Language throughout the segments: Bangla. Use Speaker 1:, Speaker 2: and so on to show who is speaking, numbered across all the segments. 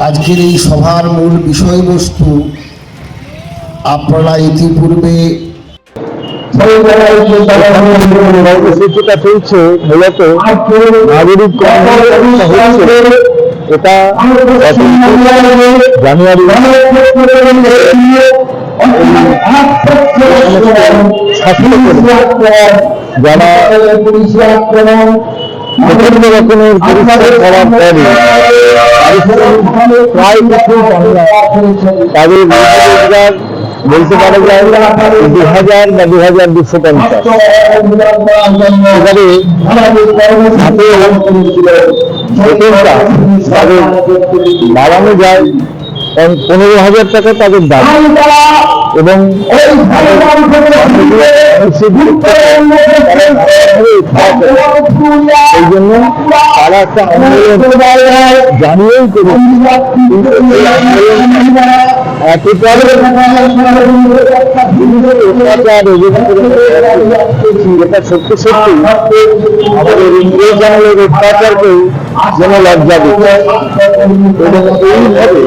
Speaker 1: আজকের এই সভার মূল বিষয়বস্তু আপনারা ইতিপূর্বে
Speaker 2: কর্মসূচিটা চলছে মূলত নাগরিক এটা জানুয়ারি যারা বিভিন্ন রকমের পরীক্ষা করার পরে প্রায় তাদের রোজগার বলতে পারা যায় 2000 বা 2250। এবারে বেতনটা তাদের বাড়ানো যায়, কারণ 15,000 টাকা তাদের দাম এবং সেই জন্য তারা একটা আন্দোলন জানিয়েই করে এটা সত্যি সত্যি আমাদের ইংরেজ আমলের অত্যাচারকে যেন লজ্জা দিচ্ছে এবং এইভাবে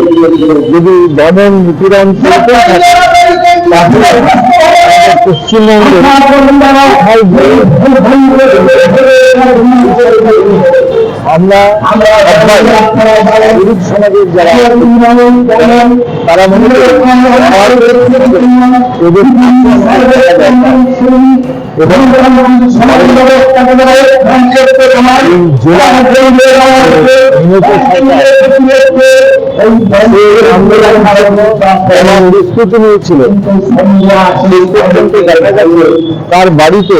Speaker 2: যদি দমন নিপীড়ন চলতে থাকে তাহলে পশ্চিমবঙ্গে আমরা গরিব সমাজের যারা তারা মনে করি বিস্তৃত হয়েছিল তার বাড়িতে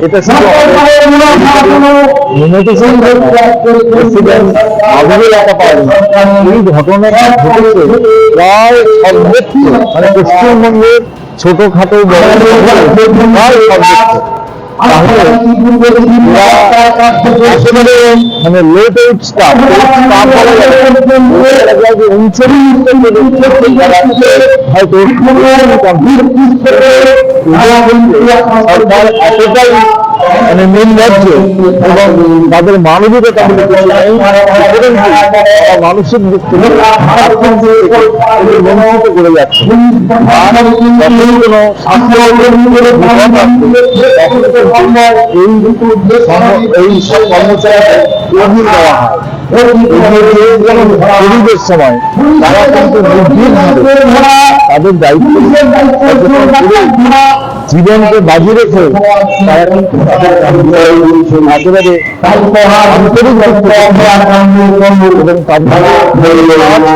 Speaker 2: এটা এই ঘটনাটা ঘটেছে প্রায় সর্বত্র, মানে পশ্চিমবঙ্গের ছোটখাটো প্রায় সর্বত্র। মানে লেট এইজ স্টাফ হয়তো সরকার এতটাই মানে নির্লজ্জ এবং তাদের মানবিকতা মানসিক দিক থেকে বঞ্চিত করে যাচ্ছে। এই সব কর্মচারীদের দেওয়া হয় কোভিডের সময় তারা কিন্তু তাদের দায়িত্ব জীবনকে বাজি রেখে তারা কিন্তু একেবারে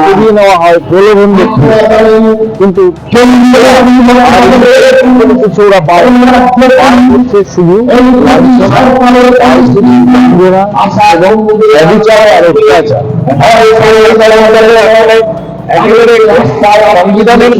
Speaker 2: করিয়ে নেওয়া হয় প্রলোভন দেখে, কিন্তু কিছু ওরা পায় শুধু এবং অবিচার আর অত্যাচার। সংবিধানের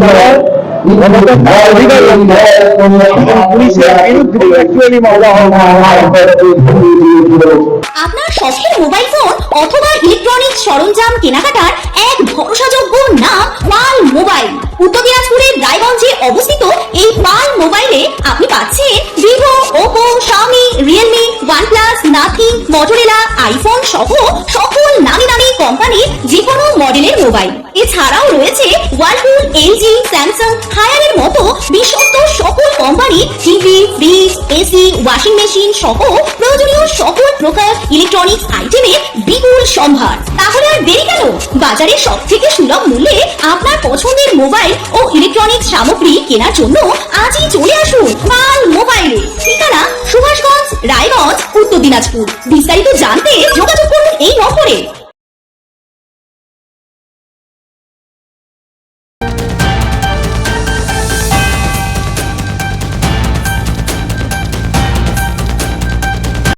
Speaker 3: আপনার শখের মোবাইল ফোন অথবা ইলেকট্রনিক্স সরঞ্জাম কেনাকাটার এক ভরসাযোগ্য নাম পাল মোবাইল। উত্তর দিনাজপুরের রায়গঞ্জে অবস্থিত এই পাল মোবাইলে আপনি পাচ্ছেন Vivo, Oppo, Xiaomi, Realme, OnePlus, nothing, Motorola, iPhone সহ সকল নামি দামি কোম্পানির যে কোনো মডেলের মোবাইল। এছাড়াও রয়েছে ওয়ালপুল, এলজি, স্যামসাং, হায়ারের মতো বিশ্বস্ত সকল company TV, fridge, AC, washing machine সহ প্রয়োজনীয় সকল প্রকার ইলেকট্রনিক্স আইটেমের বিপুল সম্ভার। তাহলে আর দেরি কেন? বাজারে সব থেকে সুলভ মূল্যে আপনার পছন্দের মোবাইল ও ইলেকট্রনিক্স সামগ্রী কেনার জন্য আজই চলে আসুন পাল মোবাইলে। ঠিকানা সুভাষগঞ্জ, রায়গঞ্জ, উত্তর দিনাজপুর। বিস্তারিত জানতে যোগাযোগ করুন এই নম্বরে।